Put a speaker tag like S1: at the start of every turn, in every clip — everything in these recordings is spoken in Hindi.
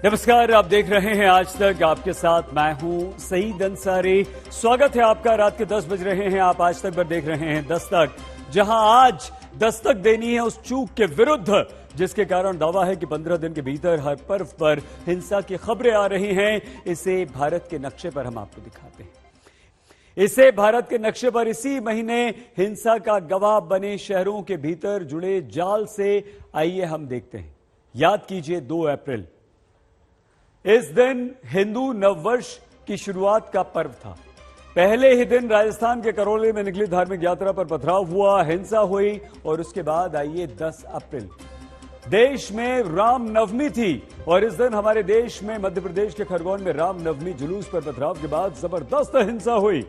S1: नमस्कार, आप देख रहे हैं आज तक। आपके साथ मैं हूं सईद अंसारी। स्वागत है आपका। रात के 10 बज रहे हैं। आप आज तक पर देख रहे हैं दस्तक, जहां आज दस्तक देनी है उस चूक के विरुद्ध जिसके कारण दावा है कि 15 दिन के भीतर हर पर्व पर हिंसा की खबरें आ रही हैं। इसे भारत के नक्शे पर हम आपको दिखाते हैं। इसे भारत के नक्शे पर इसी महीने हिंसा का गवाह बने शहरों के भीतर जुड़े जाल से आइए हम देखते हैं। याद कीजिए 2 अप्रैल, इस दिन हिंदू नववर्ष की शुरुआत का पर्व था। पहले ही दिन राजस्थान के करौली में निकली धार्मिक यात्रा पर पथराव हुआ, हिंसा हुई और उसके बाद आइए 10 अप्रैल, देश में रामनवमी थी और इस दिन हमारे देश में मध्य प्रदेश के खरगोन में रामनवमी जुलूस पर पथराव के बाद जबरदस्त हिंसा हुई।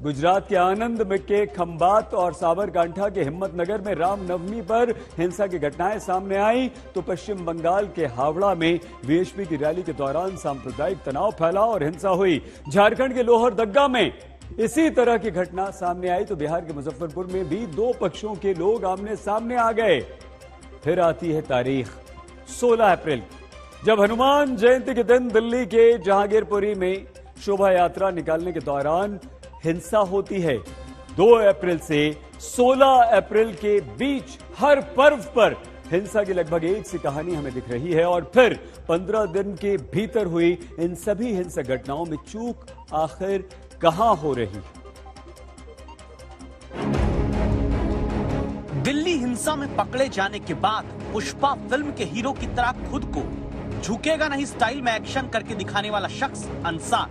S1: गुजरात के आनंद में के खंबात और साबरकांठा के हिम्मतनगर में रामनवमी पर हिंसा की घटनाएं सामने आई तो पश्चिम बंगाल के हावड़ा में वीएचपी की रैली के दौरान सांप्रदायिक तनाव फैला और हिंसा हुई। झारखंड के लोहरदग्गा में इसी तरह की घटना सामने आई तो बिहार के मुजफ्फरपुर में भी 2 पक्षों के लोग आमने सामने आ गए। फिर आती है तारीख 16 अप्रैल, जब हनुमान जयंती के दिन दिल्ली के जहांगीरपुरी में शोभा यात्रा निकालने के दौरान हिंसा होती है। 2 अप्रैल से 16 अप्रैल के बीच हर पर्व पर हिंसा की लगभग एक सी कहानी हमें दिख रही है और फिर 15 दिन के भीतर हुई इन सभी हिंसक घटनाओं में चूक आखिर कहां हो रही?
S2: दिल्ली हिंसा में पकड़े जाने के बाद पुष्पा फिल्म के हीरो की तरह खुद को झुकेगा नहीं स्टाइल में एक्शन करके दिखाने वाला शख्स अंसार,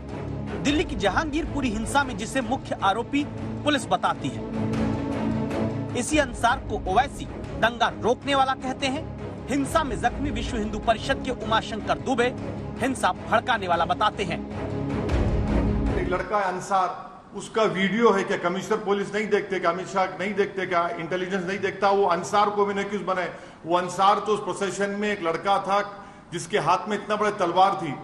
S2: दिल्ली की जहांगीरपुरी हिंसा में जिसे मुख्य आरोपी पुलिस बताती है। इसी अंसार को ओवैसी दंगा रोकने वाला कहते हैं। हिंसा में जख्मी विश्व हिंदू परिषद के उमाशंकर दुबे हिंसा भड़काने वाला बताते हैं।
S3: एक लड़का है अंसार, उसका वीडियो है क्या कमिश्नर पुलिस नहीं देखते क्या, अमित शाह नहीं देखते क्या, इंटेलिजेंस नहीं देखता? वो अंसार को भी नहीं क्यों बनाए? वो अंसार तो उस प्रोसेशन में एक लड़का था जिसके हाथ में इतना बड़ा तलवार थी,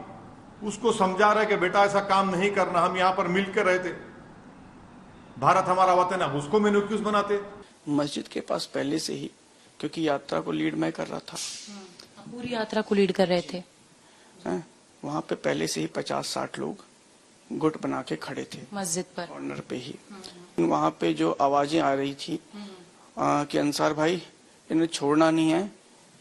S3: उसको समझा रहा है कि बेटा ऐसा काम नहीं करना, हम यहां पर मिलकर रहे थे, भारत हमारा वतन है, उसको मेनू क्यों बनाते?
S4: मस्जिद के पास पहले से ही, क्योंकि यात्रा को लीड मैं कर रहा था।
S5: पूरी यात्रा को लीड कर रहे थे।
S4: वहां पे पहले से ही 50-60 लोग गुट बना के खड़े थे
S5: मस्जिद पर
S4: कॉर्नर पे ही। वहां पे जो आवाजें आ रही थी कि अंसार भाई इन्हें छोड़ना नहीं है,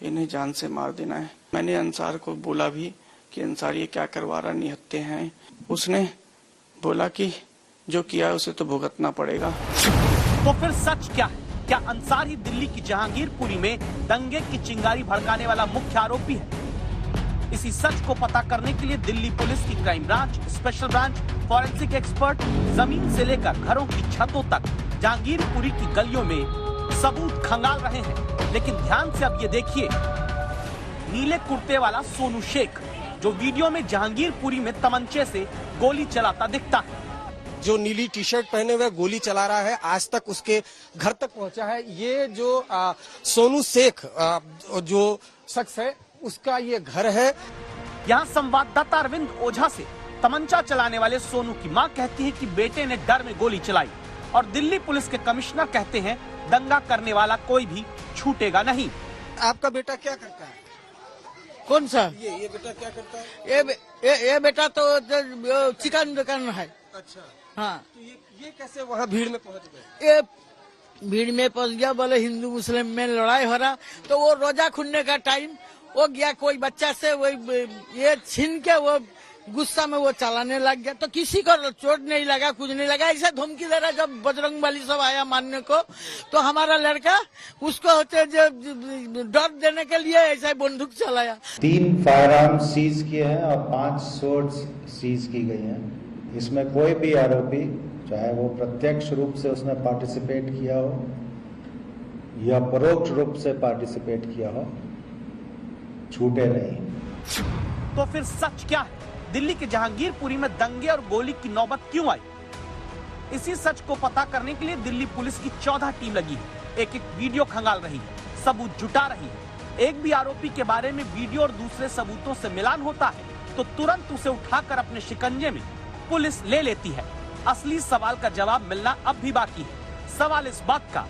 S4: इन्हें जान से मार देना है। मैंने अंसार को बोला भी कि अंसार ये क्या करवा रहा, निहत्ते हैं। उसने बोला कि जो किया है उसे तो भुगतना पड़ेगा।
S2: तो फिर सच क्या है? क्या अंसार ही दिल्ली की जहांगीरपुरी में दंगे की चिंगारी भड़काने वाला मुख्य आरोपी है? इसी सच को पता करने के लिए दिल्ली पुलिस की crime branch, special branch, forensic expert जमीन से लेकर घरों की छतों तक जहांगीरपुरी की गलियों में सबूत खंगाल रहे हैं। लेकिन ध्यान से अब ये देखिए, नीले कुर्ते वाला सोनू शेख जो वीडियो में जहांगीरपुरी में तमंचे से गोली चलाता दिखता है,
S6: जो नीली टी शर्ट पहने हुए गोली चला रहा है, आज तक उसके घर तक पहुंचा है। ये जो सोनू शेख जो शख्स है, उसका ये घर है।
S2: यहाँ संवाददाता अरविंद ओझा से तमंचा चलाने वाले सोनू की मां कहती है कि बेटे ने डर में गोली चलाई और दिल्ली पुलिस के कमिश्नर कहते हैं दंगा करने वाला कोई भी छूटेगा नहीं।
S6: आपका बेटा क्या करता है?
S7: कौन सा?
S6: ये बेटा क्या करता है?
S7: ये बेटा तो चिकन दुकान है।
S6: अच्छा,
S7: हाँ।
S6: तो ये कैसे वहाँ भीड़ में पहुँच गए?
S7: ये भीड़ में पहुंच गया, बोले हिंदू मुस्लिम में लड़ाई हो रहा, तो वो रोजा खुलने का टाइम हो गया, कोई बच्चा से वो ये छीन के वो गुस्सा में वो चलाने लग गया, तो किसी को चोट नहीं लगा, कुछ नहीं लगा। ऐसे धमकी दे रहा। जब बजरंग बली सब आया मानने को, तो हमारा लड़का उसको होते डर देने के लिए ऐसा बंदूक चलाया।
S8: 3 फायर आर्म्स सीज किए हैं और 5 सोर्ड्स सीज की गई हैं। इसमें कोई भी आरोपी, चाहे वो प्रत्यक्ष रूप से उसने पार्टिसिपेट किया हो या परोक्ष रूप से पार्टिसिपेट किया हो, छूटे नहीं।
S2: तो फिर सच क्या है? दिल्ली के जहांगीरपुरी में दंगे और गोली की नौबत क्यों आई? इसी सच को पता करने के लिए दिल्ली पुलिस की 14 टीम लगी है। एक एक वीडियो खंगाल रही है, सबूत जुटा रही है। एक भी आरोपी के बारे में वीडियो और दूसरे सबूतों से मिलान होता है तो तुरंत उसे उठाकर अपने शिकंजे में पुलिस ले लेती है। असली सवाल का जवाब मिलना अब भी बाकी है। सवाल इस बात का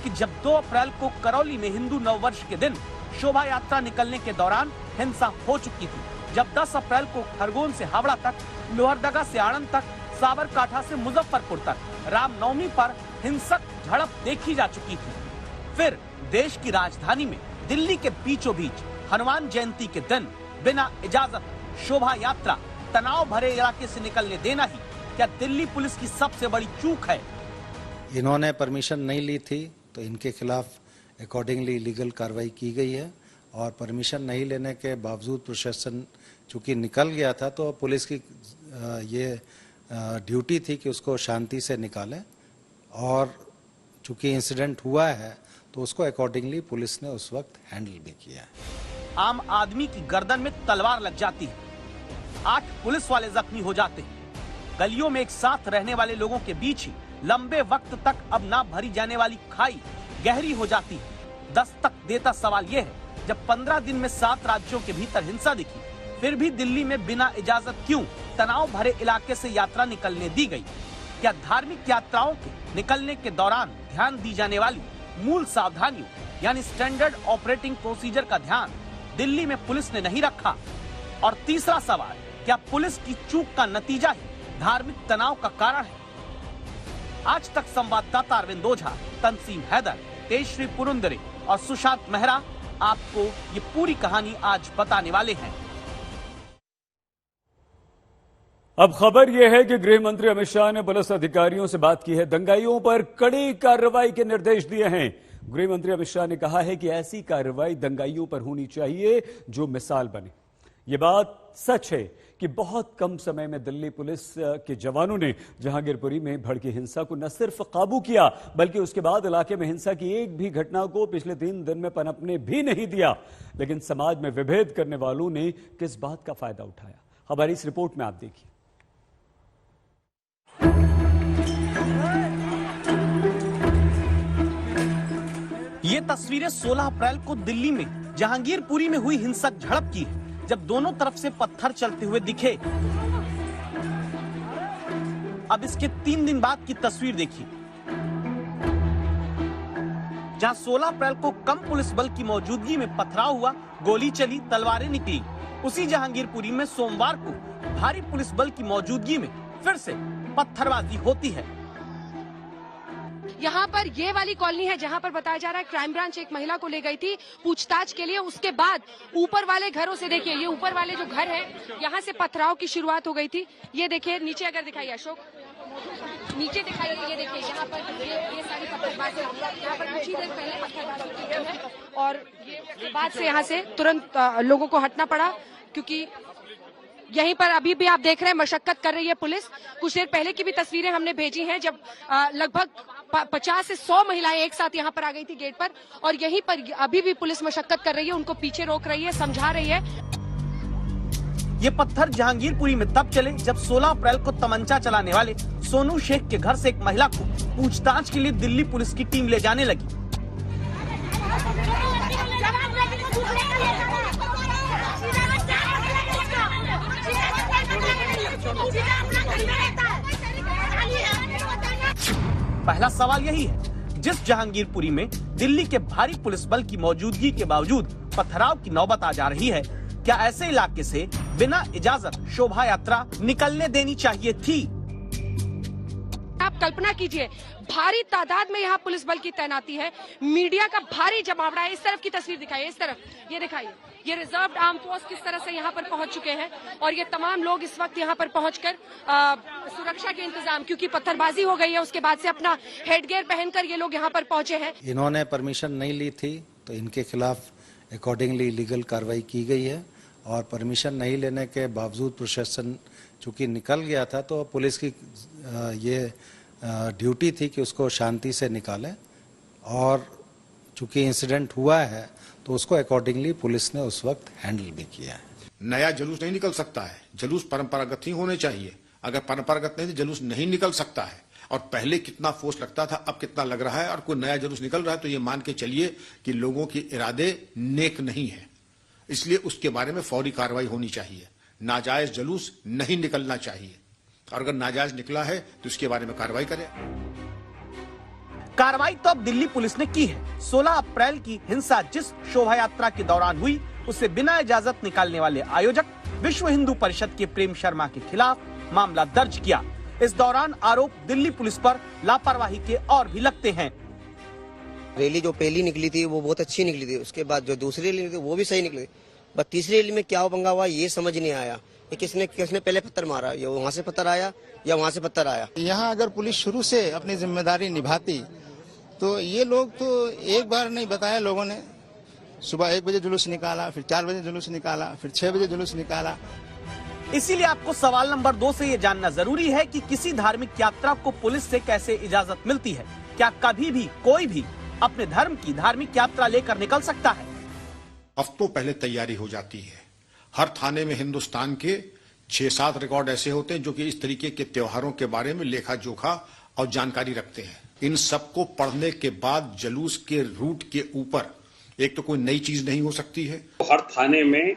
S2: कि जब 2 अप्रैल को करौली में हिंदू नववर्ष के दिन शोभा यात्रा निकलने के दौरान हिंसा हो चुकी थी। जब 10 अप्रैल को खरगोन से हावड़ा तक, लोहरदगा से आणंद तक, साबरकांठा से मुजफ्फरपुर तक रामनवमी पर हिंसक झड़प देखी जा चुकी थी। फिर देश की राजधानी में दिल्ली के बीचों बीच हनुमान जयंती के दिन बिना इजाजत शोभा यात्रा तनाव भरे इलाके से निकलने देना ही क्या दिल्ली पुलिस की सबसे बड़ी चूक है?
S8: इन्होंने परमिशन नहीं ली थी तो इनके खिलाफ अकॉर्डिंगली लीगल कार्रवाई की गई है और परमिशन नहीं लेने के बावजूद प्रशासन चूंकि निकल गया था तो पुलिस की ये ड्यूटी थी कि उसको शांति से निकालें और चूंकि इंसिडेंट हुआ है तो उसको अकॉर्डिंगली पुलिस ने उस वक्त हैंडल भी किया है।
S2: आम आदमी की गर्दन में तलवार लग जाती है, 8 पुलिस वाले जख्मी हो जाते हैं। गलियों में एक साथ रहने वाले लोगों के बीच ही लंबे वक्त तक अब ना भरी जाने वाली खाई गहरी हो जाती है। दस्तक देता सवाल यह है, जब 15 दिन में 7 राज्यों के भीतर हिंसा दिखी, फिर भी दिल्ली में बिना इजाजत क्यों तनाव भरे इलाके से यात्रा निकलने दी गई? क्या धार्मिक यात्राओं के निकलने के दौरान ध्यान दी जाने वाली मूल सावधानियों यानी स्टैंडर्ड ऑपरेटिंग प्रोसीजर का ध्यान दिल्ली में पुलिस ने नहीं रखा? और तीसरा सवाल, क्या पुलिस की चूक का नतीजा ही धार्मिक तनाव का कारण है? आज तक संवाददाता अरविंद ओझा, तंसीम हैदर, तेजश्री पुरंदरे और सुशांत मेहरा आपको ये पूरी कहानी आज बताने वाले हैं।
S1: अब खबर यह है कि गृह मंत्री अमित शाह ने पुलिस अधिकारियों से बात की है, दंगाइयों पर कड़ी कार्रवाई के निर्देश दिए हैं। गृह मंत्री अमित शाह ने कहा है कि ऐसी कार्रवाई दंगाइयों पर होनी चाहिए जो मिसाल बने। ये बात सच है कि बहुत कम समय में दिल्ली पुलिस के जवानों ने जहांगीरपुरी में भड़की हिंसा को न सिर्फ काबू किया बल्कि उसके बाद इलाके में हिंसा की एक भी घटना को पिछले 3 दिन में पनपने भी नहीं दिया। लेकिन समाज में विभेद करने वालों ने किस बात का फायदा उठाया, हमारी इस रिपोर्ट में आप देखिए।
S2: ये तस्वीरें 16 अप्रैल को दिल्ली में जहांगीरपुरी में हुई हिंसक झड़प की है, जब दोनों तरफ से पत्थर चलते हुए दिखे। अब इसके 3 दिन बाद की तस्वीर देखिए, जहां 16 अप्रैल को कम पुलिस बल की मौजूदगी में पथराव हुआ, गोली चली, तलवारें निकली। उसी जहांगीरपुरी में सोमवार को भारी पुलिस बल की मौजूदगी में फिर से पत्थरबाजी होती है।
S9: यहाँ पर ये वाली कॉलोनी है जहाँ पर बताया जा रहा है क्राइम ब्रांच एक महिला को ले गई थी पूछताछ के लिए। उसके बाद ऊपर वाले घरों से देखिए, ये ऊपर वाले जो घर है यहाँ से पथराव की शुरुआत हो गई थी। ये देखिए नीचे, अगर दिखाइए अशोक, नीचे दिखाइए, ये देखिए यहाँ पर ये सारी पत्थरबाजी, यहाँ पर कुछ ही देर पहले पत्थरबाजी की गई है और ये बाद से यहाँ से तुरंत लोगों को हटना पड़ा, क्योंकि यहीं पर अभी भी आप देख रहे हैं मशक्कत कर रही है पुलिस। कुछ देर पहले की भी तस्वीरें हमने भेजी हैं जब लगभग 50 से 100 महिलाएं एक साथ यहाँ पर आ गई थी गेट पर, और यहीं पर अभी भी पुलिस मशक्कत कर रही है, उनको पीछे रोक रही है, समझा रही है।
S2: ये पत्थर जहांगीरपुरी में तब चले जब 16 अप्रैल को तमंचा चलाने वाले सोनू शेख के घर से एक महिला को पूछताछ के लिए दिल्ली पुलिस की टीम ले जाने लगी। पहला सवाल यही है, जिस जहांगीरपुरी में दिल्ली के भारी पुलिस बल की मौजूदगी के बावजूद पथराव की नौबत आ जा रही है, क्या ऐसे इलाके से बिना इजाजत शोभा यात्रा निकलने देनी चाहिए थी?
S9: आप कल्पना कीजिए, भारी तादाद में यहाँ पुलिस बल की तैनाती है, मीडिया का भारी जमावड़ा है। इस तरफ की तस्वीर दिखाइए, इस तरफ ये दिखाइए, ये रिजर्व्ड आर्म फोर्स किस तरह से यहाँ पर पहुंच चुके हैं और ये तमाम लोग इस वक्त यहाँ पर पहुंचकर सुरक्षा के इंतजाम, क्योंकि पत्थरबाजी हो गई है उसके बाद से अपना हेडगियर पहनकर ये लोग यहाँ पर पहुंचे हैं।
S8: इन्होंने परमिशन नहीं ली थी तो इनके खिलाफ अकॉर्डिंगली लीगल कार्रवाई की गई है और परमिशन नहीं लेने के बावजूद प्रशासन चूंकि निकल गया था तो पुलिस की ये ड्यूटी थी कि उसको शांति से निकालें और चूंकि इंसिडेंट हुआ है तो उसको अकॉर्डिंगली पुलिस ने उस वक्त हैंडल भी किया है।
S10: नया जुलूस नहीं निकल सकता है, जुलूस परंपरागत ही होने चाहिए। अगर परंपरागत नहीं तो जुलूस नहीं निकल सकता है। और पहले कितना फोर्स लगता था, अब कितना लग रहा है, और कोई नया जुलूस निकल रहा है तो ये मान के चलिए कि लोगों के इरादे नेक नहीं है, इसलिए उसके बारे में फौरी कार्रवाई होनी चाहिए। नाजायज जुलूस नहीं निकलना चाहिए और अगर नाजायज निकला है तो उसके बारे में कार्रवाई करें।
S2: कार्रवाई तो अब दिल्ली पुलिस ने की है। 16 अप्रैल की हिंसा जिस शोभा यात्रा के दौरान हुई उसे बिना इजाजत निकालने वाले आयोजक विश्व हिंदू परिषद के प्रेम शर्मा के खिलाफ मामला दर्ज किया। इस दौरान आरोप दिल्ली पुलिस पर लापरवाही के और भी लगते हैं।
S11: रैली जो पहली निकली थी वो बहुत अच्छी निकली थी, उसके बाद जो दूसरी रैली निकली वो भी सही निकली, बट तीसरी रैली में क्या पंगा हुआ ये समझ नहीं आया। ये किसने पहले पत्थर मारा, ये वहाँ से पत्थर आया या वहाँ से पत्थर आया।
S12: यहाँ अगर पुलिस शुरू से अपनी जिम्मेदारी निभाती तो ये लोग तो एक बार नहीं बताया, लोगों ने सुबह 1 बजे जुलूस निकाला, फिर 4 बजे जुलूस निकाला, फिर 6 बजे जुलूस निकाला।
S2: इसीलिए आपको सवाल नंबर 2 से ये जानना जरूरी है कि किसी धार्मिक यात्रा को पुलिस से कैसे इजाजत मिलती है। क्या कभी भी कोई भी अपने धर्म की धार्मिक यात्रा लेकर निकल सकता है?
S10: हफ्तों पहले तैयारी हो जाती है। हर थाने में हिंदुस्तान के 6-7 रिकॉर्ड ऐसे होते हैं जो कि इस तरीके के त्योहारों के बारे में लेखा जोखा और जानकारी रखते हैं। इन सबको पढ़ने के बाद जुलूस के रूट के ऊपर एक तो कोई नई चीज नहीं हो सकती है।
S13: हर थाने में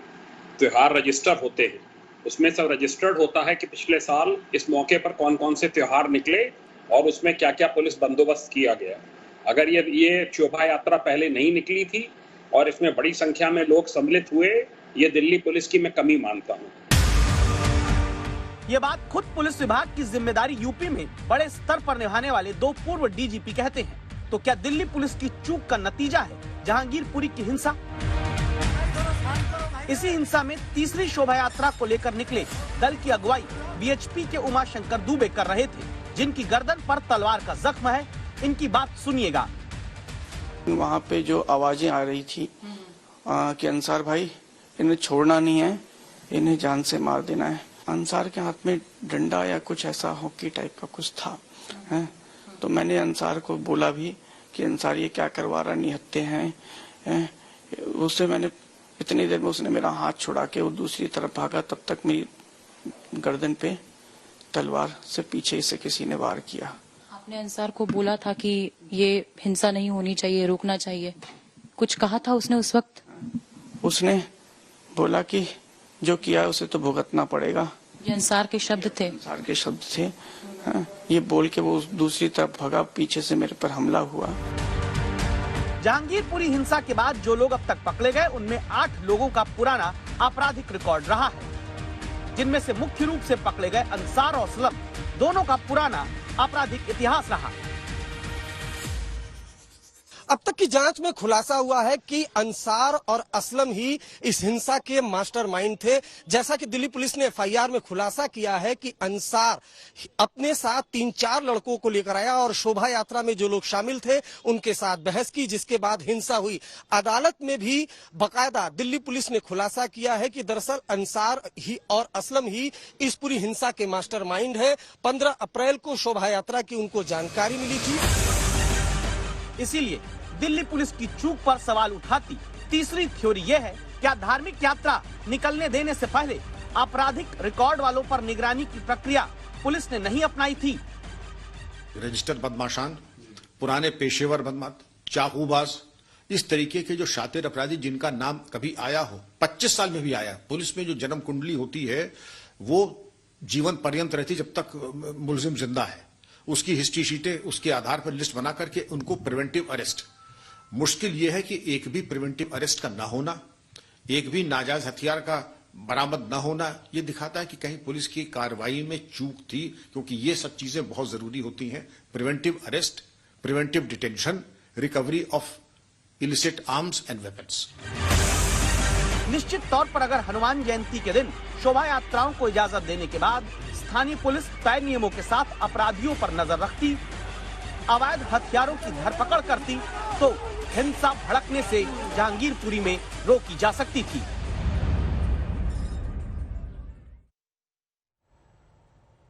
S13: त्योहार रजिस्टर होते हैं, उसमें सब रजिस्टर्ड होता है कि पिछले साल इस मौके पर कौन कौन से त्योहार निकले और उसमें क्या क्या पुलिस बंदोबस्त किया गया। अगर ये शोभा यात्रा पहले नहीं निकली थी और इसमें बड़ी संख्या में लोग सम्मिलित हुए, ये दिल्ली पुलिस की मैं कमी मानता हूँ।
S2: ये बात खुद पुलिस विभाग की जिम्मेदारी यूपी में बड़े स्तर पर निभाने वाले 2 पूर्व डीजीपी कहते हैं। तो क्या दिल्ली पुलिस की चूक का नतीजा है जहांगीरपुरी की हिंसा? इसी हिंसा में तीसरी शोभा यात्रा को लेकर निकले दल की अगुवाई बीएचपी के उमाशंकर दुबे कर रहे थे, जिनकी गर्दन पर तलवार का जख्म है। इनकी बात सुनिएगा।
S4: वहाँ पे जो आवाजें आ रही थी कि अंसार भाई इन्हें छोड़ना नहीं है, इन्हें जान से मार देना है। अंसार के हाथ में डंडा या कुछ ऐसा हॉकी टाइप का कुछ था है? तो मैंने अंसार को बोला भी कि अंसार ये क्या करवा रहा, निहत्ते हैं। उससे मैंने इतनी देर में उसने मेरा हाथ छुड़ा के वो दूसरी तरफ भागा, तब तक मेरी गर्दन पे तलवार से पीछे से किसी ने वार किया।
S5: आपने अंसार को बोला था कि ये हिंसा नहीं होनी चाहिए, रोकना चाहिए, कुछ कहा था उसने उस वक्त?
S4: उसने बोला कि जो किया है उसे तो भुगतना पड़ेगा।
S5: ये अंसार के शब्द थे?
S4: अंसार के शब्द थे। हाँ, ये बोल के वो दूसरी तरफ भागा, पीछे से मेरे पर हमला हुआ।
S2: जहांगीरपुरी हिंसा के बाद जो लोग अब तक पकड़े गए उनमें 8 लोगों का पुराना आपराधिक रिकॉर्ड रहा है, जिनमें से मुख्य रूप से पकड़े गए अंसार और असलम दोनों का पुराना आपराधिक इतिहास रहा।
S6: अब तक की जांच में खुलासा हुआ है कि अंसार और असलम ही इस हिंसा के मास्टरमाइंड थे। जैसा कि दिल्ली पुलिस ने एफआईआर में खुलासा किया है कि अंसार अपने साथ 3-4 लड़कों को लेकर आया और शोभा यात्रा में जो लोग शामिल थे उनके साथ बहस की, जिसके बाद हिंसा हुई। अदालत में भी बाकायदा दिल्ली पुलिस ने खुलासा किया है कि दरअसल अंसार ही और असलम ही इस पूरी हिंसा के मास्टरमाइंड है। 15 अप्रैल को शोभा यात्रा की उनको जानकारी मिली थी।
S2: इसीलिए दिल्ली पुलिस की चूक पर सवाल उठाती तीसरी थ्योरी यह है, क्या धार्मिक यात्रा निकलने देने से पहले आपराधिक रिकॉर्ड वालों पर निगरानी की प्रक्रिया पुलिस ने नहीं अपनाई थी?
S10: रजिस्टर्ड बदमाशान, पुराने पेशेवर बदमाश, चाकूबाज, इस तरीके के जो शातिर अपराधी जिनका नाम कभी आया हो, 25 साल में भी आया। पुलिस में जो जन्म कुंडली होती है वो जीवन पर्यंत रहती जब तक मुलजिम जिंदा है। उसकी हिस्ट्री शीटें, उसके आधार पर लिस्ट बना करके उनको प्रिवेंटिव अरेस्ट। मुश्किल यह है कि एक भी प्रिवेंटिव अरेस्ट का ना होना, एक भी नाजायज हथियार का बरामद न होना, यह दिखाता है कि कहीं पुलिस की कार्रवाई में चूक थी, क्योंकि ये सब चीजें बहुत जरूरी होती हैं। Preventive arrest, preventive detention, recovery of illicit arms and weapons.
S2: निश्चित तौर पर अगर हनुमान जयंती के दिन शोभा यात्राओं को इजाजत देने के बाद स्थानीय पुलिस तय नियमों के साथ अपराधियों पर नजर रखती, अवैध हथियारों की धरपकड़ करती, तो हिंसा भड़कने से जहांगीरपुरी में रोकी जा सकती थी।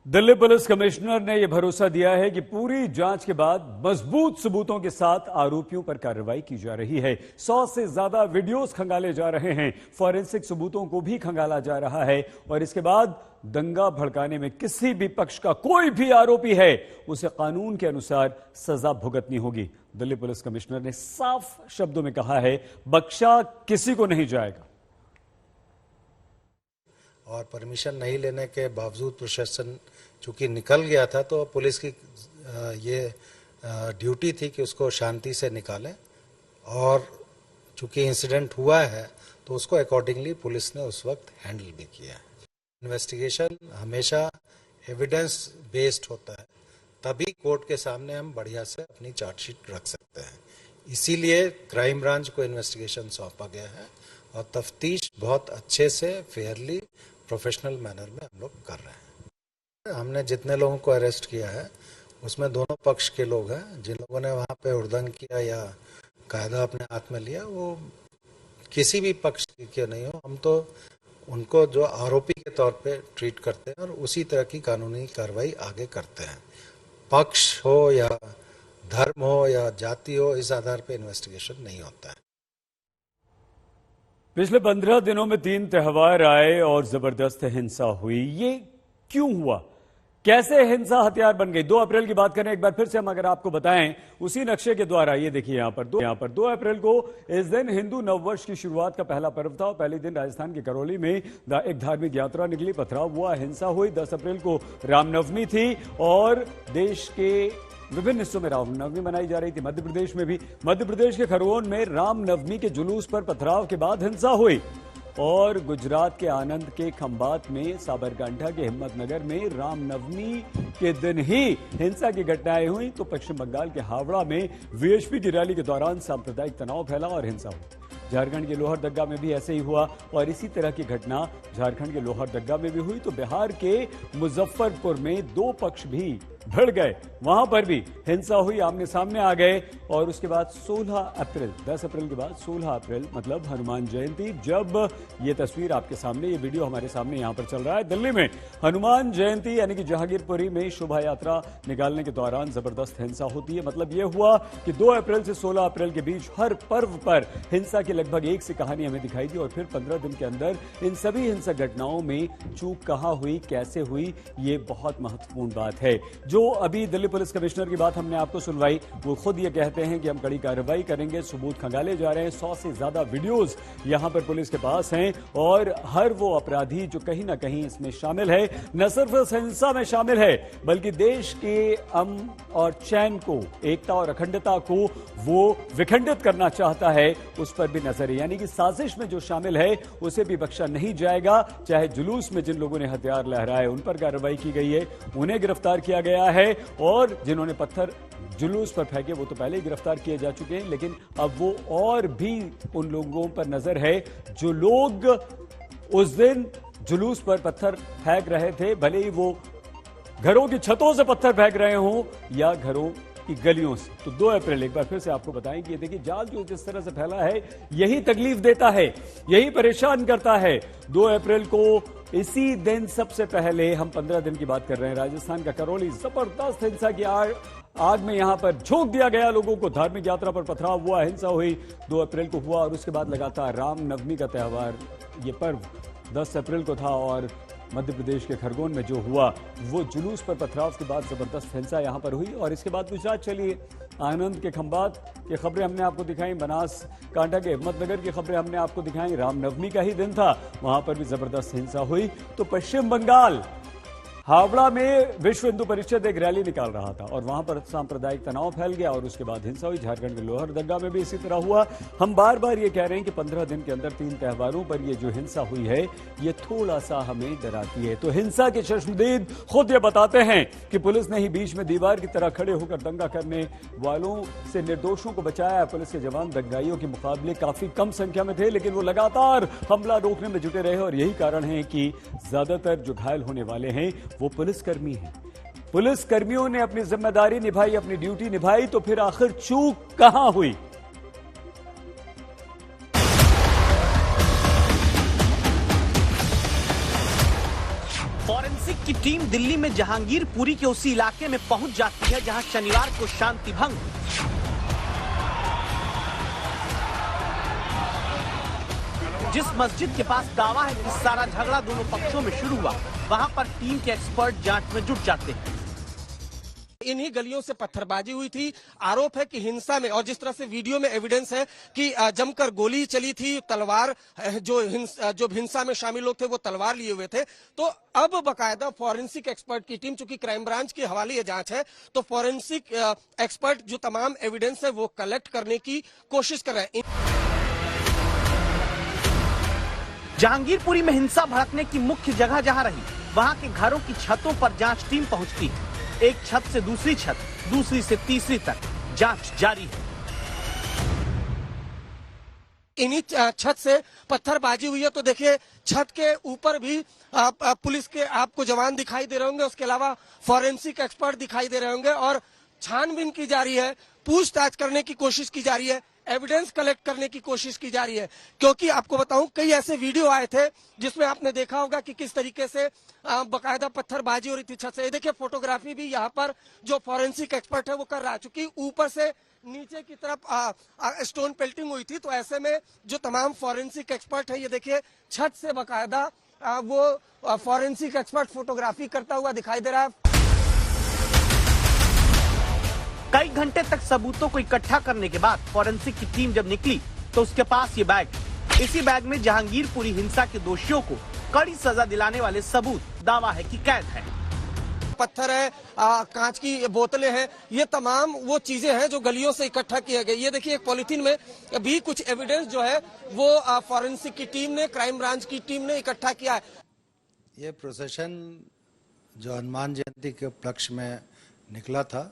S1: दिल्ली पुलिस कमिश्नर ने यह भरोसा दिया है कि पूरी जांच के बाद मजबूत सबूतों के साथ आरोपियों पर कार्रवाई की जा रही है। 100 से ज्यादा वीडियोस खंगाले जा रहे हैं, फॉरेंसिक सबूतों को भी खंगाला जा रहा है और इसके बाद दंगा भड़काने में किसी भी पक्ष का कोई भी आरोपी है उसे कानून के अनुसार सजा भुगतनी होगी। दिल्ली पुलिस कमिश्नर ने साफ शब्दों में कहा है, बख्शा किसी को नहीं जाएगा।
S8: और परमिशन नहीं लेने के बावजूद प्रशासन चूंकि निकल गया था, तो पुलिस की ये ड्यूटी थी कि उसको शांति से निकाले। और चूंकि इंसिडेंट हुआ है
S14: तो उसको अकॉर्डिंगली पुलिस ने उस वक्त हैंडल भी किया। इन्वेस्टिगेशन हमेशा एविडेंस बेस्ड होता है, तभी कोर्ट के सामने हम बढ़िया से अपनी चार्जशीट रख सकते हैं। इसीलिए क्राइम ब्रांच को इन्वेस्टिगेशन सौंपा गया है और तफ्तीश बहुत अच्छे से फेयरली प्रोफेशनल मैनर में हम लोग कर रहे हैं। हमने जितने लोगों को अरेस्ट किया है उसमें दोनों पक्ष के लोग हैं। जिन लोगों ने वहाँ पे हुड़दंग किया या कायदा अपने हाथ में लिया वो किसी भी पक्ष के नहीं हो, हम तो उनको जो आरोपी के तौर पे ट्रीट करते हैं और उसी तरह की कानूनी कार्रवाई आगे करते हैं। पक्ष हो या धर्म हो या जाति हो, इस आधार पे इन्वेस्टिगेशन नहीं होता है।
S1: पिछले 15 दिनों में 3 त्योहार आए और जबरदस्त हिंसा हुई। ये क्यों हुआ? कैसे हिंसा हथियार बन गई? 2 अप्रैल की बात करें एक बार फिर से हम अगर आपको बताएं उसी नक्शे के द्वारा। ये देखिए यहाँ पर 2 अप्रैल को इस दिन हिंदू नववर्ष की शुरुआत का पहला पर्व था और पहले दिन राजस्थान के करौली में एक धार्मिक यात्रा निकली, पथराव हुआ, हिंसा हुई। 10 अप्रैल को रामनवमी थी और देश के विभिन्न हिस्सों में रामनवमी मनाई जा रही थी। मध्य प्रदेश में भी, मध्य प्रदेश के खरगोन में रामनवमी के जुलूस पर पथराव के बाद हिंसा हुई और गुजरात के आनंद के खंभात में, साबरकांठा के हिम्मतनगर में रामनवमी के दिन ही हिंसा की घटनाएं हुई। तो पश्चिम बंगाल के हावड़ा में वीएचपी की रैली के दौरान सांप्रदायिक तनाव फैला और हिंसा हुई। झारखंड के लोहरदग्गा में भी ऐसे ही हुआ और इसी तरह की घटना झारखंड के लोहरदग्गा में भी हुई। तो बिहार के मुजफ्फरपुर में 2 पक्ष भी भिड़ गए, वहां पर भी हिंसा हुई, आमने सामने आ गए। और उसके बाद 16 अप्रैल, 10 अप्रैल के बाद 16 अप्रैल मतलब हनुमान जयंती, जब ये तस्वीर आपके सामने, ये वीडियो हमारे सामने यहां पर चल रहा है, दिल्ली में हनुमान जयंती यानी कि जहांगीरपुरी में शोभा यात्रा निकालने के दौरान जबरदस्त हिंसा होती है। मतलब यह हुआ कि 2 अप्रैल से 16 अप्रैल के बीच हर पर्व पर हिंसा की लगभग एक सी कहानी हमें दिखाई दी और फिर 15 दिन के अंदर इन सभी हिंसक घटनाओं में चूक कहां हुई, कैसे हुई, ये बहुत महत्वपूर्ण बात है। जो अभी दिल्ली पुलिस कमिश्नर की बात हमने आपको सुनवाई, वो खुद ये कहते हैं कि हम कड़ी कार्रवाई करेंगे, सबूत खंगाले जा रहे हैं। 100 से ज्यादा वीडियोस यहां पर पुलिस के पास हैं और हर वो अपराधी जो कहीं ना कहीं इसमें शामिल है, न सिर्फ इस हिंसा में शामिल है बल्कि देश के अमन और चैन को, एकता और अखंडता को वो विखंडित करना चाहता है, उस पर भी नजर है। यानी कि साजिश में जो शामिल है उसे भी बख्शा नहीं जाएगा। चाहे जुलूस में जिन लोगों ने हथियार लहराए उन पर कार्रवाई की गई है, उन्हें गिरफ्तार किया गया है और जिन्होंने पत्थर जुलूस पर फेंके वो तो पहले ही गिरफ्तार किए जा चुके हैं, लेकिन अब वो और भी उन लोगों पर नजर है जो लोग उस दिन जुलूस पर पत्थर फेंक रहे थे, भले ही वो घरों की छतों से पत्थर फेंक रहे हों या घरों की गलियों से। तो 2 अप्रैल एक बार फिर से आपको बताएं कि ये देखिए जाल जो जिस तरह से फैला है यही तकलीफ देता है, यही परेशान करता है। 2 अप्रैल को इसी दिन सबसे पहले, हम 15 दिन की बात कर रहे हैं, राजस्थान का करौली जबरदस्त हिंसा की आग में यहां पर झोंक दिया गया लोगों को। धार्मिक यात्रा पर पथराव हुआ, हिंसा हुई, 2 अप्रैल को हुआ और उसके बाद लगातार रामनवमी का त्योहार, ये पर्व 10 अप्रैल को था और मध्य प्रदेश के खरगोन में जो हुआ वो जुलूस पर पथराव के बाद जबरदस्त हिंसा यहां पर हुई। और इसके बाद गुजरात चलिए, आनंद के खंभात की खबरें हमने आपको दिखाई, बनास कांठा के हिम्मतनगर की खबरें हमने आपको दिखाई, रामनवमी का ही दिन था, वहां पर भी जबरदस्त हिंसा हुई। तो पश्चिम बंगाल हावड़ा में विश्व हिंदू परिषद एक रैली निकाल रहा था और वहां पर सांप्रदायिक तनाव फैल गया और उसके बाद हिंसा हुई। झारखंड के लोहरदग्गा में भी इसी तरह हुआ। हम बार बार ये कह रहे हैं कि 15 दिन के अंदर 3 त्योहारों पर ये जो हिंसा हुई है ये थोड़ा सा हमें डराती है। तो हिंसा के चश्मदीद खुद ये बताते हैं कि पुलिस ने ही बीच में दीवार की तरह खड़े होकर दंगा करने वालों से निर्दोषों को बचाया। पुलिस के जवान दंगाइयों के मुकाबले काफी कम संख्या में थे, लेकिन वो लगातार हमला रोकने में जुटे रहे और यही कारण है कि ज्यादातर जो घायल होने वाले हैं वो पुलिसकर्मी हैं। पुलिसकर्मियों ने अपनी जिम्मेदारी निभाई, अपनी ड्यूटी निभाई, तो फिर आखिर चूक कहां हुई?
S2: फॉरेंसिक की टीम दिल्ली में जहांगीरपुरी के उसी इलाके में पहुंच जाती है जहां शनिवार को शांति भंग, जिस मस्जिद के पास दावा है कि सारा झगड़ा दोनों पक्षों में शुरू हुआ, वहां पर टीम के एक्सपर्ट जांच में जुट जाते हैं।
S6: इन्हीं गलियों से पत्थरबाजी हुई थी। आरोप है कि हिंसा में, और जिस तरह से वीडियो में एविडेंस है कि जमकर गोली चली थी, तलवार, जो हिंसा में शामिल लोग थे वो तलवार लिए हुए थे। तो अब बकायदा फॉरेंसिक एक्सपर्ट की टीम, चूंकि क्राइम ब्रांच के हवाले ये जांच है, तो फॉरेंसिक एक्सपर्ट जो तमाम एविडेंस है वो कलेक्ट करने की कोशिश कर रहे हैं।
S2: जहांगीरपुरी में हिंसा भड़कने की मुख्य जगह जहां रही, वहां के घरों की छतों पर जांच टीम पहुंचती है। एक छत से दूसरी छत, दूसरी से तीसरी तक जांच जारी है।
S6: इन्हीं छत से पत्थरबाजी हुई है, तो देखिए छत के ऊपर भी पुलिस के आपको जवान दिखाई दे रहे होंगे, उसके अलावा फॉरेंसिक एक्सपर्ट दिखाई दे रहे होंगे और छानबीन की जा रही है, पूछताछ करने की कोशिश की जा रही है, एविडेंस कलेक्ट करने की कोशिश की जा रही है। क्योंकि आपको बताऊं, कई ऐसे वीडियो आए थे जिसमें आपने देखा होगा कि किस तरीके से बकायदा पत्थरबाजी हो रही थी छत से। ये देखिए फोटोग्राफी भी यहाँ पर जो फॉरेंसिक एक्सपर्ट है वो कर रहा है, चूंकि ऊपर से नीचे की तरफ स्टोन पेल्टिंग हुई थी, तो ऐसे में जो तमाम फॉरेंसिक एक्सपर्ट है, ये देखिए छत से बकायदा वो फॉरेंसिक एक्सपर्ट फोटोग्राफी करता हुआ दिखाई दे रहा है।
S2: कई घंटे तक सबूतों को इकट्ठा करने के बाद फॉरेंसिक की टीम जब निकली तो उसके पास ये बैग, इसी बैग में जहांगीरपुरी हिंसा के दोषियों को कड़ी सजा दिलाने वाले सबूत, दावा है कि कैद है।
S6: पत्थर है, कांच की बोतलें हैं, ये तमाम वो चीजें हैं जो गलियों से इकट्ठा किया गया। ये देखिए एक पॉलिथीन में भी कुछ एविडेंस जो है वो फॉरेंसिक की टीम ने, क्राइम ब्रांच की टीम ने इकट्ठा किया है।
S14: ये प्रोसेशन जो हनुमान जयंती के उपलक्ष्य में निकला था,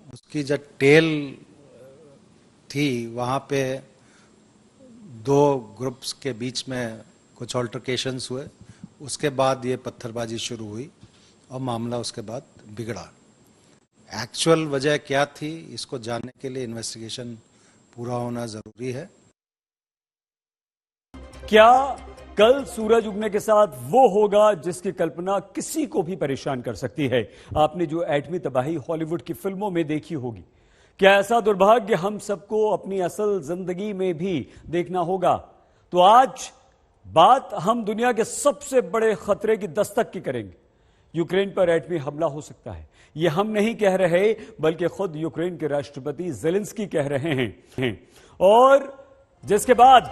S14: उसकी जो टेल थी, वहाँ पे दो ग्रुप्स के बीच में कुछ ऑल्टरकेशंस हुए, उसके बाद ये पत्थरबाजी शुरू हुई और मामला उसके बाद बिगड़ा। एक्चुअल वजह क्या थी, इसको जानने के लिए इन्वेस्टिगेशन पूरा होना जरूरी है।
S1: क्या कल सूरज उगने के साथ वो होगा जिसकी कल्पना किसी को भी परेशान कर सकती है? आपने जो एटमी तबाही हॉलीवुड की फिल्मों में देखी होगी, क्या ऐसा दुर्भाग्य हम सबको अपनी असल जिंदगी में भी देखना होगा? तो आज बात हम दुनिया के सबसे बड़े खतरे की दस्तक की करेंगे। यूक्रेन पर एटमी हमला हो सकता है, यह हम नहीं कह रहे, बल्कि खुद यूक्रेन के राष्ट्रपति ज़ेलेंस्की कह रहे हैं। और जिसके बाद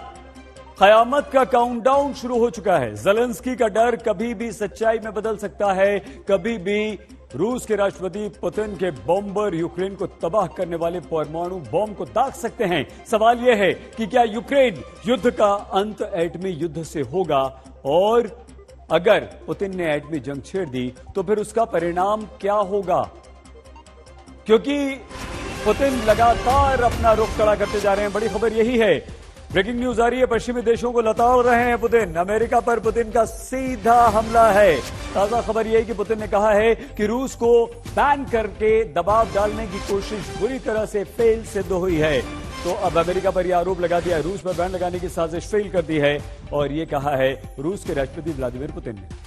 S1: कयामत का काउंटडाउन शुरू हो चुका है। ज़ेलेंस्की का डर कभी भी सच्चाई में बदल सकता है, कभी भी रूस के राष्ट्रपति पुतिन के बॉम्बर यूक्रेन को तबाह करने वाले परमाणु बॉम्ब को दाग सकते हैं। सवाल यह है कि क्या यूक्रेन युद्ध का अंत एटमी युद्ध से होगा, और अगर पुतिन ने एटमी जंग छेड़ दी तो फिर उसका परिणाम क्या होगा? क्योंकि पुतिन लगातार अपना रुख कड़ा करते जा रहे हैं। बड़ी खबर यही है, ब्रेकिंग न्यूज आ रही है, पश्चिमी देशों को लताड़ रहे हैं पुतिन। अमेरिका पर पुतिन का सीधा हमला है। ताजा खबर यह है कि पुतिन ने कहा है कि रूस को बैन करके दबाव डालने की कोशिश बुरी तरह से फेल सिद्ध हुई है। तो अब अमेरिका पर यह आरोप लगा दिया है, रूस पर बैन लगाने की साजिश फेल कर दी है, और यह कहा है रूस के राष्ट्रपति व्लादिमीर पुतिन ने।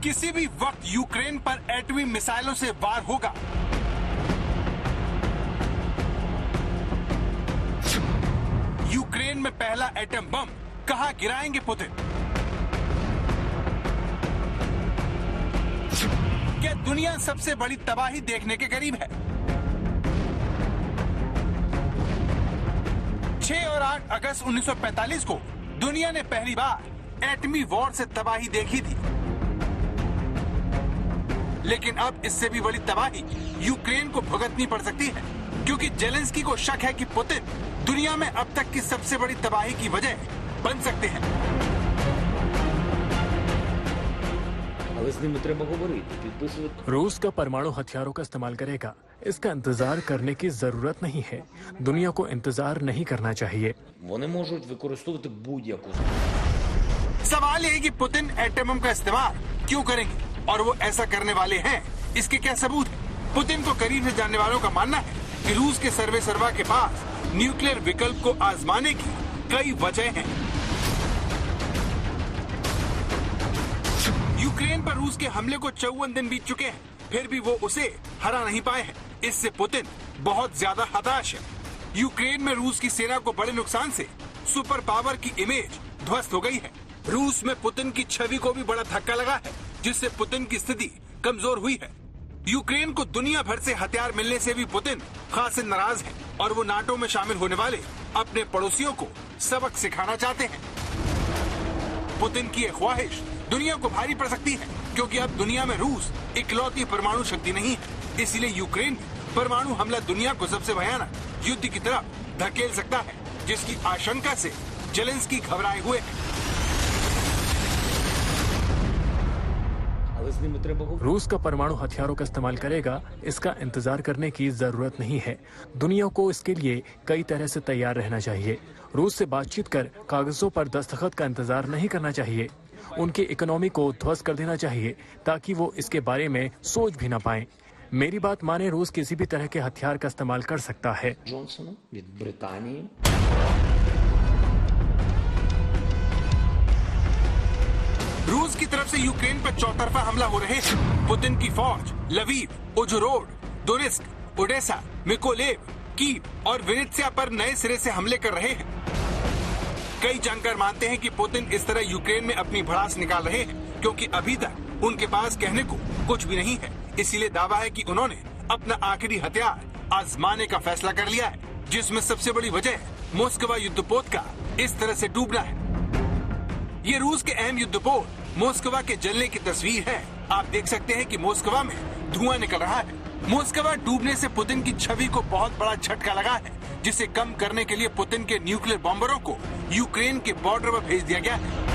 S15: किसी भी वक्त यूक्रेन पर एटमी मिसाइलों से वार होगा। यूक्रेन में पहला एटम बम कहां गिराएंगे पुतिन? क्या दुनिया सबसे बड़ी तबाही देखने के करीब है? 6 और 8 अगस्त 1945 को दुनिया ने पहली बार एटमी वॉर से तबाही देखी थी, लेकिन अब इससे भी बड़ी तबाही यूक्रेन को भुगतनी पड़ सकती है, क्योंकि ज़ेलेंस्की को शक है कि पुतिन दुनिया में अब तक की सबसे बड़ी तबाही की वजह बन सकते हैं।
S16: रूस का परमाणु हथियारों का इस्तेमाल करेगा, इसका इंतजार करने की जरूरत नहीं है। दुनिया को इंतजार नहीं करना चाहिए।
S15: सवाल ये है कि पुतिन एटम बम का इस्तेमाल क्यों करेंगे, और वो ऐसा करने वाले हैं, इसके क्या सबूत है? पुतिन को करीब से जानने वालों का मानना है कि रूस के सर्वे सर्वा के पास न्यूक्लियर विकल्प को आजमाने की कई वजह हैं। यूक्रेन पर रूस के हमले को 54 दिन बीत चुके हैं, फिर भी वो उसे हरा नहीं पाए हैं। इससे पुतिन बहुत ज्यादा हताश है। यूक्रेन में रूस की सेना को बड़े नुकसान से सुपर पावर की इमेज ध्वस्त हो गई है। रूस में पुतिन की छवि को भी बड़ा धक्का लगा है, जिससे पुतिन की स्थिति कमजोर हुई है। यूक्रेन को दुनिया भर से हथियार मिलने से भी पुतिन खासे नाराज है और वो नाटो में शामिल होने वाले अपने पड़ोसियों को सबक सिखाना चाहते हैं। पुतिन की ये ख्वाहिश दुनिया को भारी पड़ सकती है, क्योंकि अब दुनिया में रूस इकलौती परमाणु शक्ति नहीं है। इसलिए यूक्रेन में परमाणु हमला दुनिया को सबसे भयानक युद्ध की तरफ धकेल सकता है, जिसकी आशंका से जेलेंस्की घबराए हुए हैं।
S16: रूस का परमाणु हथियारों का इस्तेमाल करेगा, इसका इंतजार करने की जरूरत नहीं है। दुनिया को इसके लिए कई तरह से तैयार रहना चाहिए। रूस से बातचीत कर कागजों पर दस्तखत का इंतजार नहीं करना चाहिए। उनकी इकोनॉमी को ध्वस्त कर देना चाहिए ताकि वो इसके बारे में सोच भी न पाए। मेरी बात माने, रूस किसी भी तरह के हथियार का इस्तेमाल कर सकता है।
S15: रूस की तरफ से यूक्रेन पर चौतरफा हमला हो रहे हैं। पुतिन की फौज Lviv, उजरोड, Donetsk, Odesa, Mykolaiv, Kyiv और विनित्सिया पर नए सिरे से हमले कर रहे हैं। कई जानकार मानते हैं कि पुतिन इस तरह यूक्रेन में अपनी भड़ास निकाल रहे हैं, क्योंकि अभी तक उनके पास कहने को कुछ भी नहीं है। इसीलिए दावा है कि उन्होंने अपना आखिरी हथियार आजमाने का फैसला कर लिया है, जिसमें सबसे बड़ी वजह मोस्कवा युद्धपोत का इस तरह से डूबना है। ये रूस के अहम युद्धपोत मोस्कवा के जलने की तस्वीर है। आप देख सकते हैं कि मोस्कवा में धुआं निकल रहा है। मोस्कवा डूबने से पुतिन की छवि को बहुत बड़ा झटका लगा है, जिसे कम करने के लिए पुतिन के न्यूक्लियर बॉम्बरों को यूक्रेन के बॉर्डर पर भेज दिया गया है।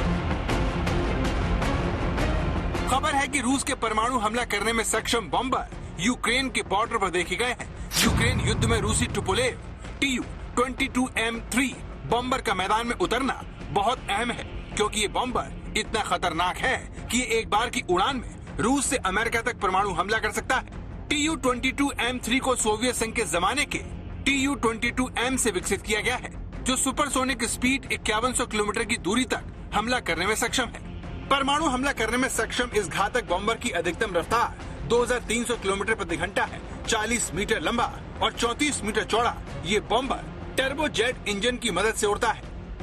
S15: खबर है कि रूस के परमाणु हमला करने में सक्षम बॉम्बर यूक्रेन के बॉर्डर पर देखे गए हैं। यूक्रेन युद्ध में रूसी टुपोलेव Tu-22M3 बॉम्बर का मैदान में उतरना बहुत अहम है, क्योंकि ये बॉम्बर इतना खतरनाक है कि ये एक बार की उड़ान में रूस से अमेरिका तक परमाणु हमला कर सकता है। Tu-22M3 को सोवियत संघ के जमाने के Tu-22M से विकसित किया गया है, जो सुपरसोनिक स्पीड 5100 किलोमीटर की दूरी तक हमला करने में सक्षम है। परमाणु हमला करने में सक्षम इस घातक बॉम्बर की अधिकतम रफ्तार 2300 किलोमीटर प्रति घंटा है। 40 मीटर लंबा और 34 मीटर चौड़ा ये बॉम्बर टर्बोजेट इंजन की मदद से उड़ता है।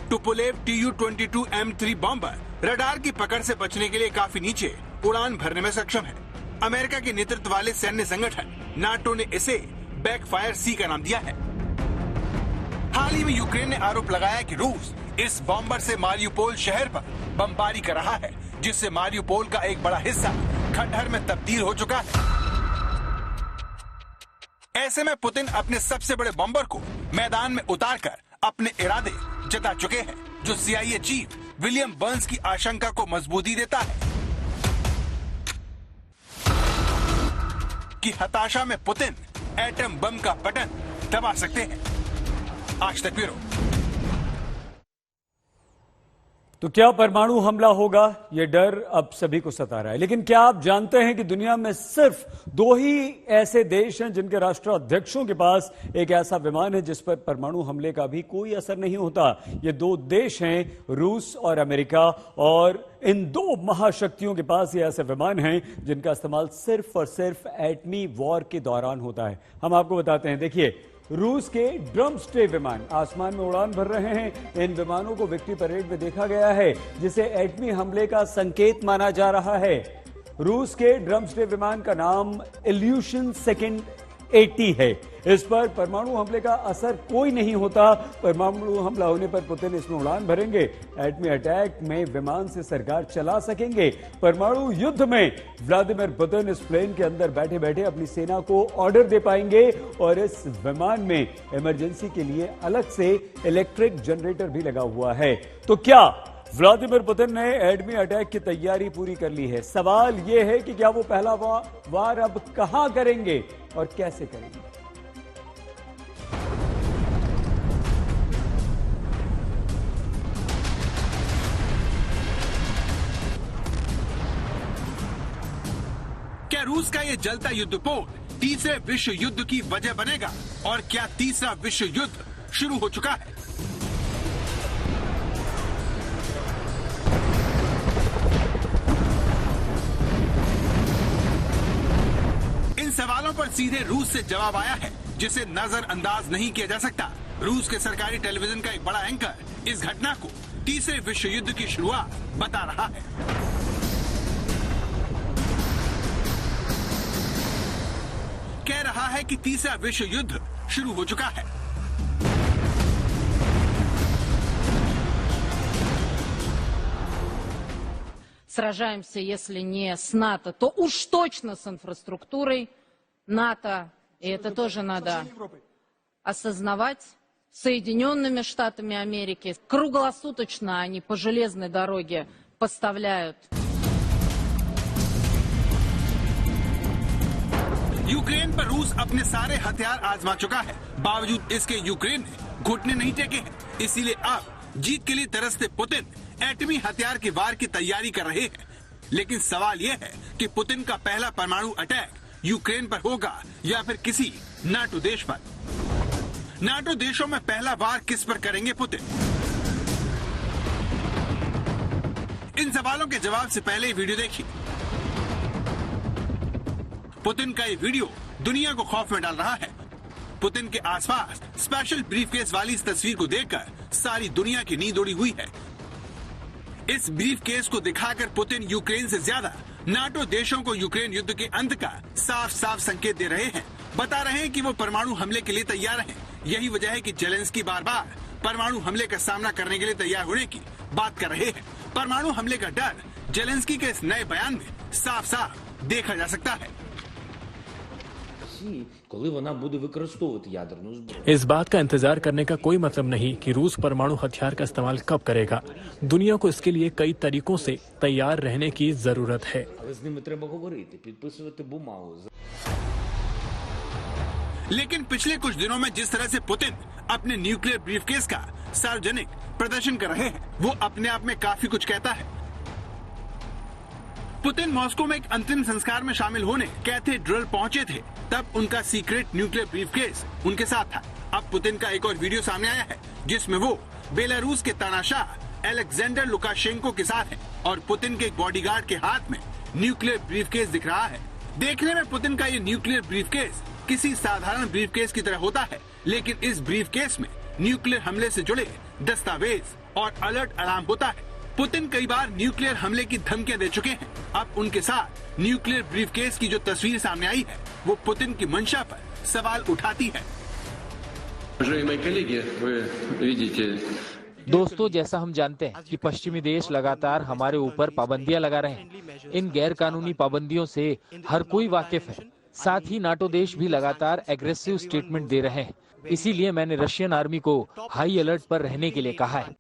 S15: टुपोलेव Tu-22M3 बॉम्बर रडार की पकड़ से बचने के लिए काफी नीचे उड़ान भरने में सक्षम है। अमेरिका के नेतृत्व वाले सैन्य संगठन नाटो ने इसे बैकफायर सी का नाम दिया है। हाल ही में यूक्रेन ने आरोप लगाया कि रूस इस बॉम्बर से मारियुपोल शहर पर बमबारी कर रहा है, जिससे मारियुपोल का एक बड़ा हिस्सा खंडहर में तब्दील हो चुका है। ऐसे में पुतिन अपने सबसे बड़े बॉम्बर को मैदान में उतारकर अपने इरादे जता चुके हैं, जो CIA चीफ विलियम बर्न्स की आशंका को मजबूती देता है कि हताशा में पुतिन एटम बम का बटन दबा सकते हैं। आज तक ब्यूरो।
S1: तो क्या परमाणु हमला होगा? यह डर अब सभी को सता रहा है। लेकिन क्या आप जानते हैं कि दुनिया में सिर्फ 2 ही ऐसे देश हैं जिनके राष्ट्राध्यक्षों के पास एक ऐसा विमान है जिस पर परमाणु हमले का भी कोई असर नहीं होता। ये 2 देश हैं, रूस और अमेरिका, और इन 2 महाशक्तियों के पास ये ऐसे विमान हैं जिनका इस्तेमाल सिर्फ और सिर्फ एटमी वॉर के दौरान होता है। हम आपको बताते हैं। देखिए, रूस के ड्रम्सटे विमान आसमान में उड़ान भर रहे हैं। इन विमानों को विक्ट्री परेड में देखा गया है, जिसे एटमी हमले का संकेत माना जा रहा है। रूस के ड्रम्सटे विमान का नाम इल्यूशन सेकंड 80 है। इस पर परमाणु हमले का असर कोई नहीं होता। परमाणु हमला होने पर पुतिन इसमें उड़ान भरेंगे। एटमी अटैक में विमान से सरकार चला सकेंगे। परमाणु युद्ध में व्लादिमीर पुतिन इस प्लेन के अंदर बैठे बैठे अपनी सेना को ऑर्डर दे पाएंगे, और इस विमान में इमरजेंसी के लिए अलग से इलेक्ट्रिक जनरेटर भी लगा हुआ है। तो क्या व्लादिमीर पुतिन ने एटमी अटैक की तैयारी पूरी कर ली है? सवाल यह है कि क्या वो पहला वार अब कहां करेंगे और कैसे करेंगे?
S15: क्या रूस का ये जलता युद्धपोत तीसरे विश्व युद्ध की वजह बनेगा, और क्या तीसरा विश्व युद्ध शुरू हो चुका है? सवालों पर सीधे रूस से जवाब आया है, जिसे नजरअंदाज नहीं किया जा सकता। रूस के सरकारी टेलीविजन का एक बड़ा एंकर इस घटना को तीसरे विश्व युद्ध की शुरुआत बता रहा है। कह रहा है कि तीसरा विश्व युद्ध शुरू हो चुका है।
S17: Сражаемся, если не с НАТО, то уж точно с инфраструктурой НАТО. И это тоже надо осознавать. Соединенными Штатами Америки круглосуточно они по железной дороге поставляют.
S15: यूक्रेन पर रूस अपने सारे हथियार आजमा चुका है। बावजूद इसके यूक्रेन ने घुटने नहीं टेके हैं। इसीलिए अब जीत के लिए तरसते पुतिन एटमी हथियार के वार की तैयारी कर रहे हैं। लेकिन सवाल यह है कि पुतिन का पहला परमाणु अटैक यूक्रेन पर होगा या फिर किसी नाटो देश पर। नाटो देशों में पहला वार किस पर करेंगे पुतिन? इन सवालों के जवाब से पहले वीडियो देखिए। पुतिन का ये वीडियो दुनिया को खौफ में डाल रहा है। पुतिन के आसपास स्पेशल ब्रीफकेस वाली इस तस्वीर को देखकर सारी दुनिया की नींद उड़ी हुई है। इस ब्रीफकेस को दिखाकर पुतिन यूक्रेन से ज्यादा नाटो देशों को यूक्रेन युद्ध के अंत का साफ साफ संकेत दे रहे हैं। बता रहे हैं कि वो परमाणु हमले के लिए तैयार हैं। यही वजह है कि जेलेंस्की बार बार परमाणु हमले का सामना करने के लिए तैयार होने की बात कर रहे हैं। परमाणु हमले का डर जेलेंस्की के इस नए बयान में साफ साफ देखा जा सकता है।
S16: इस बात का इंतजार करने का कोई मतलब नहीं कि रूस परमाणु हथियार का इस्तेमाल कब करेगा। दुनिया को इसके लिए कई तरीकों से तैयार रहने की जरूरत है।
S15: लेकिन पिछले कुछ दिनों में जिस तरह से पुतिन अपने न्यूक्लियर ब्रीफकेस का सार्वजनिक प्रदर्शन कर रहे हैं, वो अपने आप में काफी कुछ कहता है। पुतिन मॉस्को में एक अंतिम संस्कार में शामिल होने कैथेड्रल पहुंचे थे, तब उनका सीक्रेट न्यूक्लियर ब्रीफकेस उनके साथ था। अब पुतिन का एक और वीडियो सामने आया है, जिसमें वो बेलारूस के तानाशाह अलेक्जेंडर लुकाशेंको के साथ है और पुतिन के एक बॉडीगार्ड के हाथ में न्यूक्लियर ब्रीफकेस दिख रहा है। देखने में पुतिन का ये न्यूक्लियर ब्रीफकेस किसी साधारण ब्रीफकेस की तरह होता है, लेकिन इस ब्रीफकेस में न्यूक्लियर हमले से जुड़े दस्तावेज और अलर्ट अलार्म होता है। पुतिन कई बार न्यूक्लियर हमले की धमकियां दे चुके हैं। अब उनके साथ न्यूक्लियर ब्रीफकेस की जो तस्वीर सामने आई है, वो पुतिन की मंशा पर सवाल उठाती है।
S18: दोस्तों, जैसा हम जानते हैं कि पश्चिमी देश लगातार हमारे ऊपर पाबंदियां लगा रहे हैं। इन गैर कानूनी पाबंदियों से हर कोई वाकिफ है। साथ ही नाटो देश भी लगातार एग्रेसिव स्टेटमेंट दे रहे हैं। इसीलिए मैंने रशियन आर्मी को हाई अलर्ट पर रहने के लिए कहा है।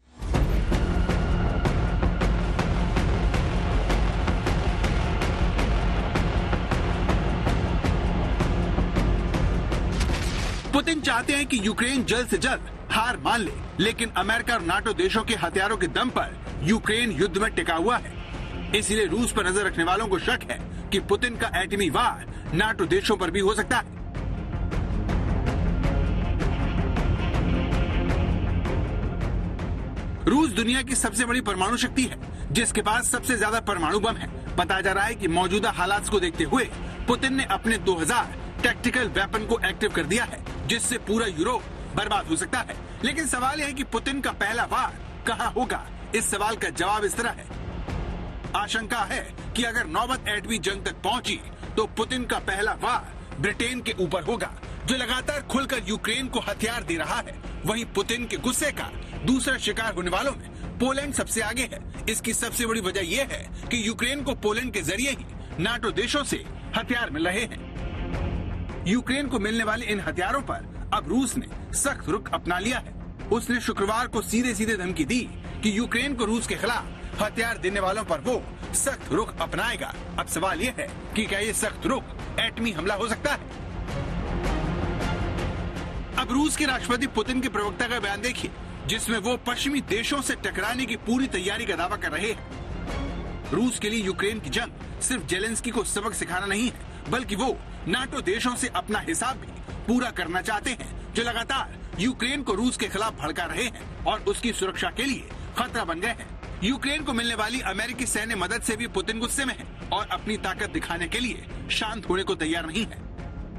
S15: पुतिन चाहते हैं कि यूक्रेन जल्द से जल्द हार मान ले, लेकिन अमेरिका और नाटो देशों के हथियारों के दम पर यूक्रेन युद्ध में टिका हुआ है। इसलिए रूस पर नजर रखने वालों को शक है कि पुतिन का एटमी वार नाटो देशों पर भी हो सकता है। रूस दुनिया की सबसे बड़ी परमाणु शक्ति है, जिसके पास सबसे ज्यादा परमाणु बम है। बताया जा रहा है कि मौजूदा हालात को देखते हुए पुतिन ने अपने 2000 टैक्टिकल वेपन को एक्टिव कर दिया है, जिससे पूरा यूरोप बर्बाद हो सकता है। लेकिन सवाल यह है कि पुतिन का पहला वार कहां होगा। इस सवाल का जवाब इस तरह है। आशंका है कि अगर नौबत एटमी जंग तक पहुंची तो पुतिन का पहला वार ब्रिटेन के ऊपर होगा, जो लगातार खुलकर यूक्रेन को हथियार दे रहा है। वहीं पुतिन के गुस्से का दूसरा शिकार होने वालों में पोलैंड सबसे आगे है। इसकी सबसे बड़ी वजह यह है कि यूक्रेन को पोलैंड के जरिए ही नाटो देशों से हथियार मिल रहे हैं। यूक्रेन को मिलने वाले इन हथियारों पर अब रूस ने सख्त रुख अपना लिया है। उसने शुक्रवार को सीधे सीधे धमकी दी कि यूक्रेन को रूस के खिलाफ हथियार देने वालों पर वो सख्त रुख अपनाएगा। अब सवाल ये है कि क्या ये सख्त रुख एटमी हमला हो सकता है। अब रूस के राष्ट्रपति पुतिन के प्रवक्ता का बयान देखिए, जिसमें वो पश्चिमी देशों से टकराने की पूरी तैयारी का दावा कर रहे हैं। रूस के लिए यूक्रेन की जंग सिर्फ जेलेंस्की को सबक सिखाना नहीं है, बल्कि वो नाटो देशों से अपना हिसाब भी पूरा करना चाहते हैं, जो लगातार यूक्रेन को रूस के खिलाफ भड़का रहे हैं और उसकी सुरक्षा के लिए खतरा बन गए हैं। यूक्रेन को मिलने वाली अमेरिकी सैन्य मदद से भी पुतिन गुस्से में है और अपनी ताकत दिखाने के लिए शांत होने को तैयार नहीं है।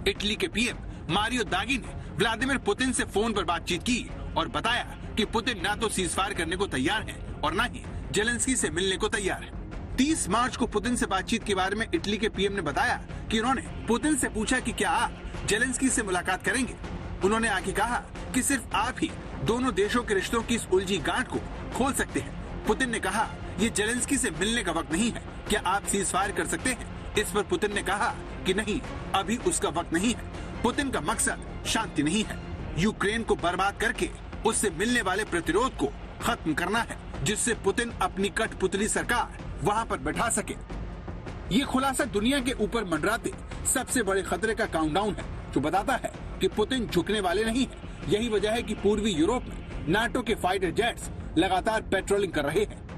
S15: इटली के पीएम मारियो दागी ने व्लादिमीर पुतिन से फोन पर बातचीत की और बताया कि पुतिन ना तो सीजफायर करने को तैयार है और ना ही जेलेंस्की से मिलने को तैयार है। 30 मार्च को पुतिन से बातचीत के बारे में इटली के पीएम ने बताया कि उन्होंने पुतिन से पूछा कि क्या आप जेलेंस्की से मुलाकात करेंगे। उन्होंने आगे कहा कि सिर्फ आप ही दोनों देशों के रिश्तों की इस उलझी गांठ को खोल सकते हैं। पुतिन ने कहा, ये जेलेंस्की से मिलने का वक्त नहीं है, क्या आप सीजफायर कर सकते हैं? इस पर पुतिन ने कहा कि नहीं, अभी उसका वक्त नहीं है। पुतिन का मकसद शांति नहीं है, यूक्रेन को बर्बाद करके उससे मिलने वाले प्रतिरोध को खत्म करना है, जिससे पुतिन अपनी कठपुतली सरकार वहां पर बैठा सके। ये खुलासा दुनिया के ऊपर मंडराते सबसे बड़े खतरे का काउंटडाउन है, जो बताता है कि पुतिन झुकने वाले नहीं है। यही वजह है कि पूर्वी यूरोप में नाटो के फाइटर जेट्स लगातार पेट्रोलिंग कर रहे हैं।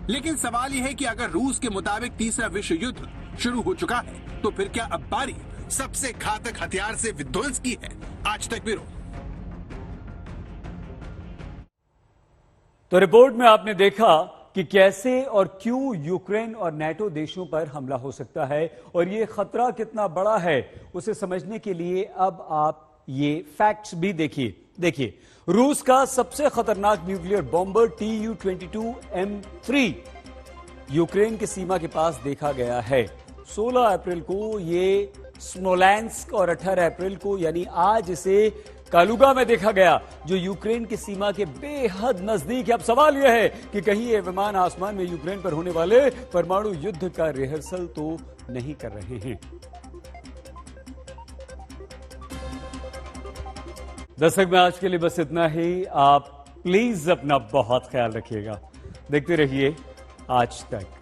S15: लेकिन सवाल यह है कि अगर रूस के मुताबिक तीसरा विश्व युद्ध शुरू हो चुका है, तो फिर क्या अब बारी सबसे घातक हथियार से विध्वंस की है? आज तक ब्यूरो।
S1: तो रिपोर्ट में आपने देखा कि कैसे और क्यों यूक्रेन और नाटो देशों पर हमला हो सकता है और ये खतरा कितना बड़ा है, उसे समझने के लिए अब आप ये फैक्ट्स भी देखिए। रूस का सबसे खतरनाक न्यूक्लियर बॉम्बर Tu-22M3 यूक्रेन की सीमा के पास देखा गया है। 16 अप्रैल को ये स्मोलेंस्क और 18 अप्रैल को यानी आज इसे कालुगा में देखा गया, जो यूक्रेन की सीमा के बेहद नजदीक है। अब सवाल यह है कि कहीं ये विमान आसमान में यूक्रेन पर होने वाले परमाणु युद्ध का रिहर्सल तो नहीं कर रहे हैं। दर्शक में आज के लिए बस इतना ही। आप प्लीज अपना बहुत ख्याल रखिएगा। देखते रहिए आज तक।